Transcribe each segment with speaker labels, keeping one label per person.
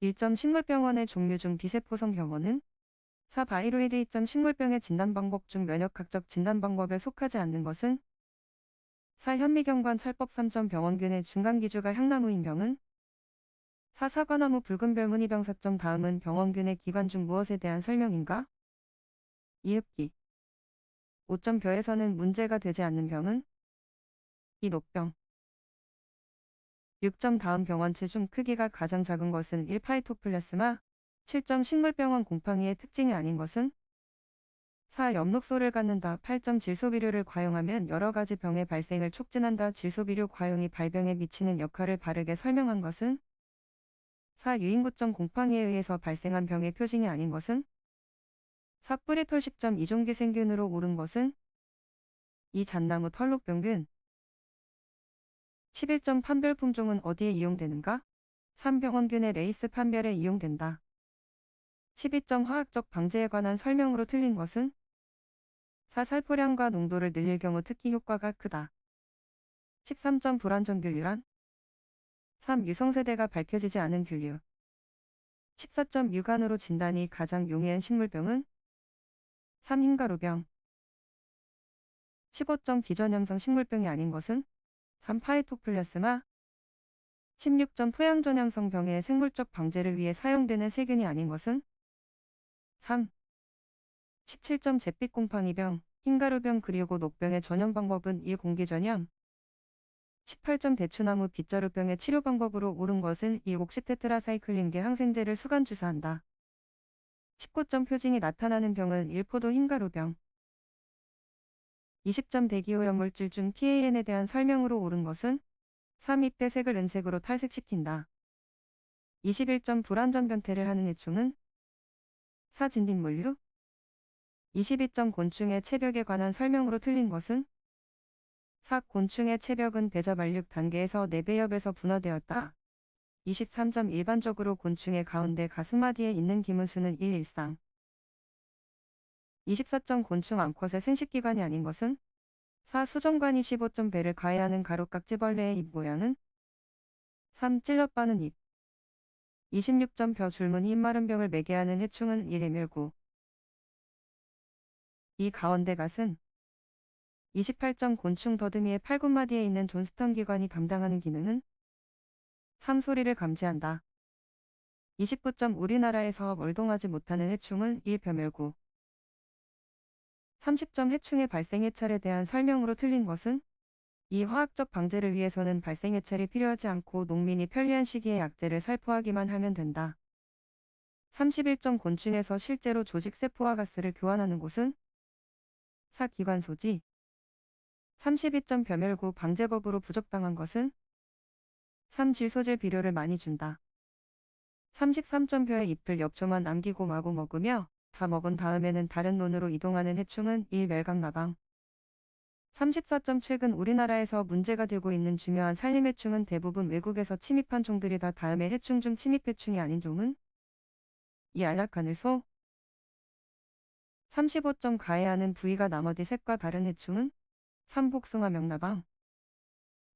Speaker 1: 1점 식물병원의 종류 중 비세포성 병원은 4. 바이로이드 2점 식물병의 진단방법 중 면역학적 진단방법에 속하지 않는 것은 4. 현미경관 찰법 3점 병원균의 중간기주가 향나무인 병은 4. 사과나무 붉은 별무늬병 4점 다음은 병원균의 기관 중 무엇에 대한 설명인가? 이흡기 5점 벼에서는 문제가 되지 않는 병은 2. 녹병 6점 다음 병원체 중 크기가 가장 작은 것은 1. 파이토플라스마 7점 식물병원 곰팡이의 특징이 아닌 것은 4. 엽록소를 갖는다 8점 질소비료를 과용하면 여러 가지 병의 발생을 촉진한다 질소비료 과용이 발병에 미치는 역할을 바르게 설명한 것은 4. 유인 9점 곰팡이에 의해서 발생한 병의 표징이 아닌 것은 4. 뿌리털 10점 이종기생균으로 옳은 것은 2. 잣나무 털록병균 11점 판별 품종은 어디에 이용되는가? 3. 병원균의 레이스 판별에 이용된다. 12점 화학적 방제에 관한 설명으로 틀린 것은 4. 살포량과 농도를 늘릴 경우 특히 효과가 크다. 13점 불안정균류란 3. 유성세대가 밝혀지지 않은 균류 14점 유관으로 진단이 가장 용이한 식물병은 3. 흰가루병 15점 비전염성 식물병이 아닌 것은 3. 파이토플라스마 16점 토양전염성 병의 생물적 방제를 위해 사용되는 세균이 아닌 것은 3. 17점 잿빛곰팡이병, 흰가루병 그리고 녹병의 전염 방법은 1. 공기전염 18점 대추나무 빗자루병의 치료 방법으로 옳은 것은 1. 옥시테트라사이클린계 항생제를 수간 주사한다. 19점 표징이 나타나는 병은 1. 포도 흰가루병 20점 대기오염물질 중 PAN에 대한 설명으로 옳은 것은 3. 잎의 색을 은색으로 탈색시킨다. 21점 불완전 변태를 하는 해충은 4. 진딧물류 22점 곤충의 체벽에 관한 설명으로 틀린 것은 4. 곤충의 체벽은 배자 만륙 단계에서 4배엽에서 분화되었다. 23점 일반적으로 곤충의 가운데 가슴마디에 있는 기문수는 1. 일상 24점 곤충 암컷의 생식기관이 아닌 것은 4. 수정관이 15점 배를 가해하는 가루깍지벌레의 입 모양은 3. 찔러빠는 입 26점 벼 줄무늬 입마른 병을 매개하는 해충은 1. 에밀구 2. 가운데 가슴 28점 곤충 더듬이의 팔굽마디에 있는 존스턴 기관이 감당하는 기능은 3. 소리를 감지한다. 29점 우리나라에서 월동하지 못하는 해충은 1. 벼멸구 30점 해충의 발생 해찰에 대한 설명으로 틀린 것은 2. 화학적 방제를 위해서는 발생 해찰이 필요하지 않고 농민이 편리한 시기에 약재를 살포하기만 하면 된다. 31점 곤충에서 실제로 조직세포와 가스를 교환하는 곳은 4. 기관소지 32점 벼멸구 방제법으로 부적당한 것은 3. 질소질 비료를 많이 준다. 33점 벼의 잎을 엽초만 남기고 마구 먹으며 다 먹은 다음에는 다른 논으로 이동하는 해충은 1. 멸각나방 34점 최근 우리나라에서 문제가 되고 있는 중요한 산림해충은 대부분 외국에서 침입한 종들이다. 다음에 해충 중 침입해충이 아닌 종은 2. 안락하늘소 35점 가해하는 부위가 나머지 색과 다른 해충은 3. 복숭아 명나방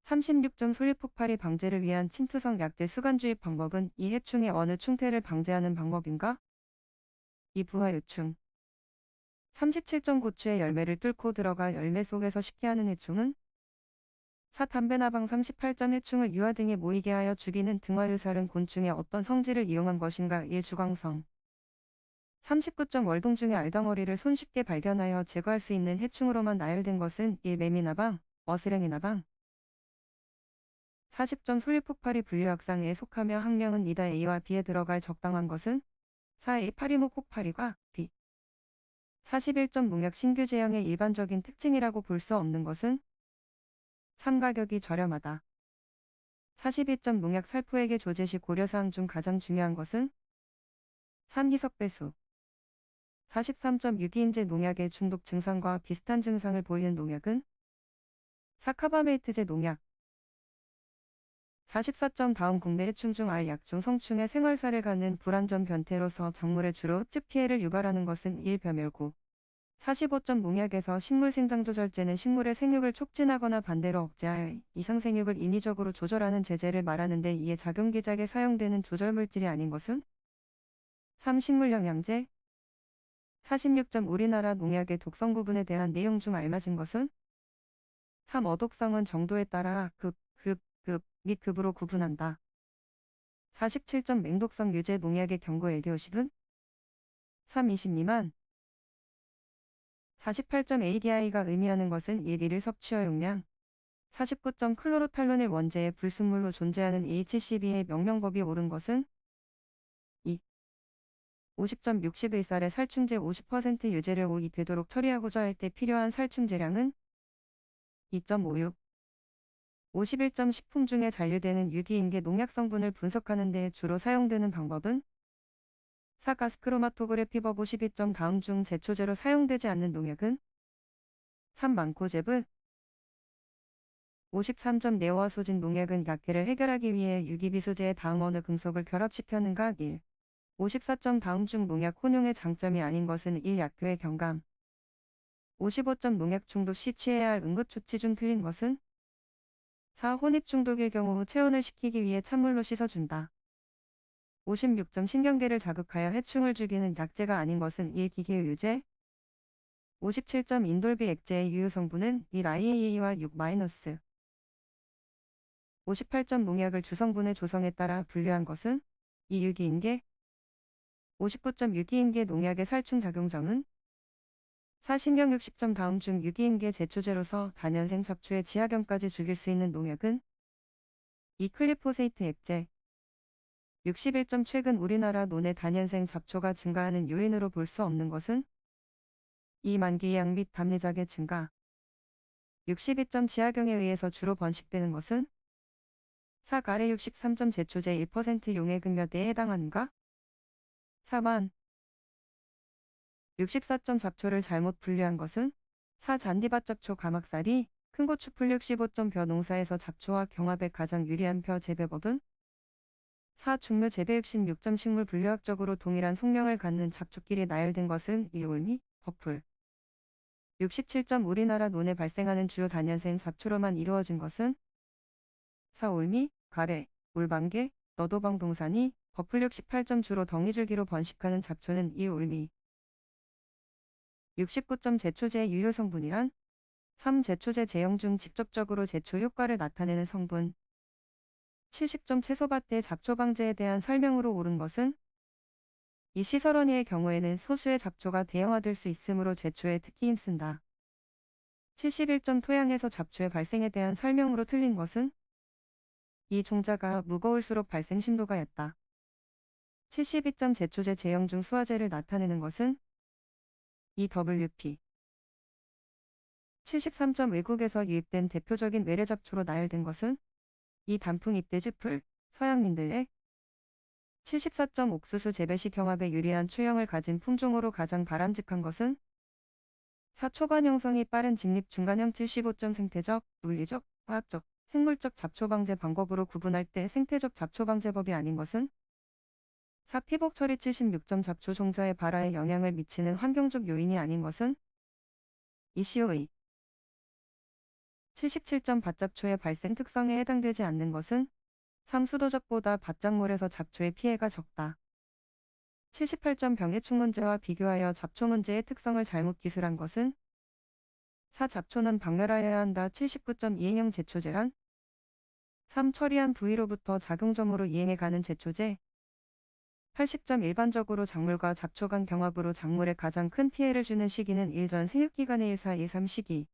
Speaker 1: 36점 솔잎폭발이 방제를 위한 침투성 약재 수간주입 방법은 이 해충의 어느 충태를 방제하는 방법인가? 2. 부화요충 37점 고추의 열매를 뚫고 들어가 열매 속에서 식히하는 해충은 4. 담배나방 38점 해충을 유화 등에 모이게 하여 죽이는 등화유살은 곤충의 어떤 성질을 이용한 것인가? 1. 주광성 39점 월동 중에 알덩어리를 손쉽게 발견하여 제거할 수 있는 해충으로만 나열된 것은 1. 매미나방, 어스랭이나방 40점 솔잎폭발이 분류학상에 속하며 학명은 이다. A와 B에 들어갈 적당한 것은 4. A. 파리목 폭발이과 B 41점 농약 신규 제형의 일반적인 특징이라고 볼 수 없는 것은 3. 가격이 저렴하다. 42점 농약 살포액의 조제 시 고려사항 중 가장 중요한 것은 3. 희석 배수 43점 유기인제 농약의 중독 증상과 비슷한 증상을 보이는 농약은 4. 카바메이트제 농약 44점 다음 국내 해충 중 알 약중 성충의 생활사를 갖는 불완전 변태로서 작물에 주로 흡집 피해를 유발하는 것은 1. 벼멸구 45점 농약에서 식물 생장 조절제는 식물의 생육을 촉진하거나 반대로 억제하여 이상 생육을 인위적으로 조절하는 제제를 말하는데 이에 작용기작에 사용되는 조절물질이 아닌 것은 3. 식물영양제 46점 우리나라 농약의 독성 구분에 대한 내용 중 알맞은 것은 3. 어독성은 정도에 따라 및 급으로 구분한다. 47점 맹독성 유제 농약의 경고 LD50은 3. 20 미만 48점 ADI가 의미하는 것은 1일 섭취어 용량 49점 클로로탈론일 원재의 불순물로 존재하는 HCb의 명명법이 옳은 것은 2. 50점 61살의 살충제 50% 유제를 5이 되도록 처리하고자 할 때 필요한 살충제량은 2.56 51점 식품 중에 잔류되는 유기인계 농약 성분을 분석하는 데 주로 사용되는 방법은 4. 가스크로마토그래피법 52점 다음 중 제초제로 사용되지 않는 농약은 3. 망코제브 53점 네오와 소진 농약은 약해를 해결하기 위해 유기비소제에 다음 어느 금속을 결합시켰는가 1. 54점 다음 중 농약 혼용의 장점이 아닌 것은 1. 약효의 경감 55점 농약 중독 시 취해야 할 응급조치 중 틀린 것은 4. 혼입 중독일 경우 체온을 식히기 위해 찬물로 씻어준다. 56점 신경계를 자극하여 해충을 죽이는 약제가 아닌 것은 1. 기계유제 57점 인돌비 액제의 유효 성분은 1. IAEA와 6 58점 농약을 주성분의 조성에 따라 분류한 것은 2. 유기인계 59점 유기인계 농약의 살충작용점은 4. 신경 60점 다음 중 유기인계 제초제로서 단연생 잡초의 지하경까지 죽일 수 있는 농약은 2. 클리포세이트 액제 61점 최근 우리나라 논의 단연생 잡초가 증가하는 요인으로 볼 수 없는 것은 2. 만기양 및 담내작의 증가 62점 지하경에 의해서 주로 번식되는 것은 4. 가래 63점 제초제 1% 용액은 몇 대에 해당하는가? 4만 64점 잡초를 잘못 분류한 것은 4. 잔디밭 잡초 가막살이 큰 고추풀 65점 벼 농사에서 잡초와 경합에 가장 유리한 벼 재배법은 4. 중묘 재배 66점 식물 분류학적으로 동일한 속령을 갖는 잡초끼리 나열된 것은 1. 올미, 버풀 67점 우리나라 논에 발생하는 주요 단연생 잡초로만 이루어진 것은 4. 올미, 가래, 올방개, 너도방 동산이 버풀 68점 주로 덩이줄기로 번식하는 잡초는 2. 올미 69점 제초제의 유효 성분이란 3. 제초제 제형 중 직접적으로 제초 효과를 나타내는 성분 70점 채소밭대 잡초 방제에 대한 설명으로 옳은 것은 이 시설원이의 경우에는 소수의 잡초가 대형화될 수 있으므로 제초에 특히 힘쓴다. 71점 토양에서 잡초의 발생에 대한 설명으로 틀린 것은 이 종자가 무거울수록 발생 심도가 얕다. 72점 제초제 제형 중 수화제를 나타내는 것은 이 WP 73점 외국에서 유입된 대표적인 외래잡초로 나열된 것은 이 단풍 잎대즙풀, 서양민들레 74점 옥수수 재배 시 경합에 유리한 초형을 가진 품종으로 가장 바람직한 것은 4. 초반 형성이 빠른 직립 중간형 75점 생태적, 물리적, 화학적, 생물적 잡초 방제 방법으로 구분할 때 생태적 잡초 방제법이 아닌 것은 4. 피복 처리 76점 잡초 종자의 발화에 영향을 미치는 환경적 요인이 아닌 것은 이 CO2 77점 밭잡초의 발생 특성에 해당되지 않는 것은 3. 수도적보다 밭작물에서 잡초의 피해가 적다. 78점 병해충 문제와 비교하여 잡초 문제의 특성을 잘못 기술한 것은 4. 잡초는 박멸하여야 한다. 79점 이행형 제초제란 3. 처리한 부위로부터 작용점으로 이행해 가는 제초제 80점 일반적으로 작물과 잡초 간 경합으로 작물에 가장 큰 피해를 주는 시기는 1전 생육기간의 1, 4, 1, 3 시기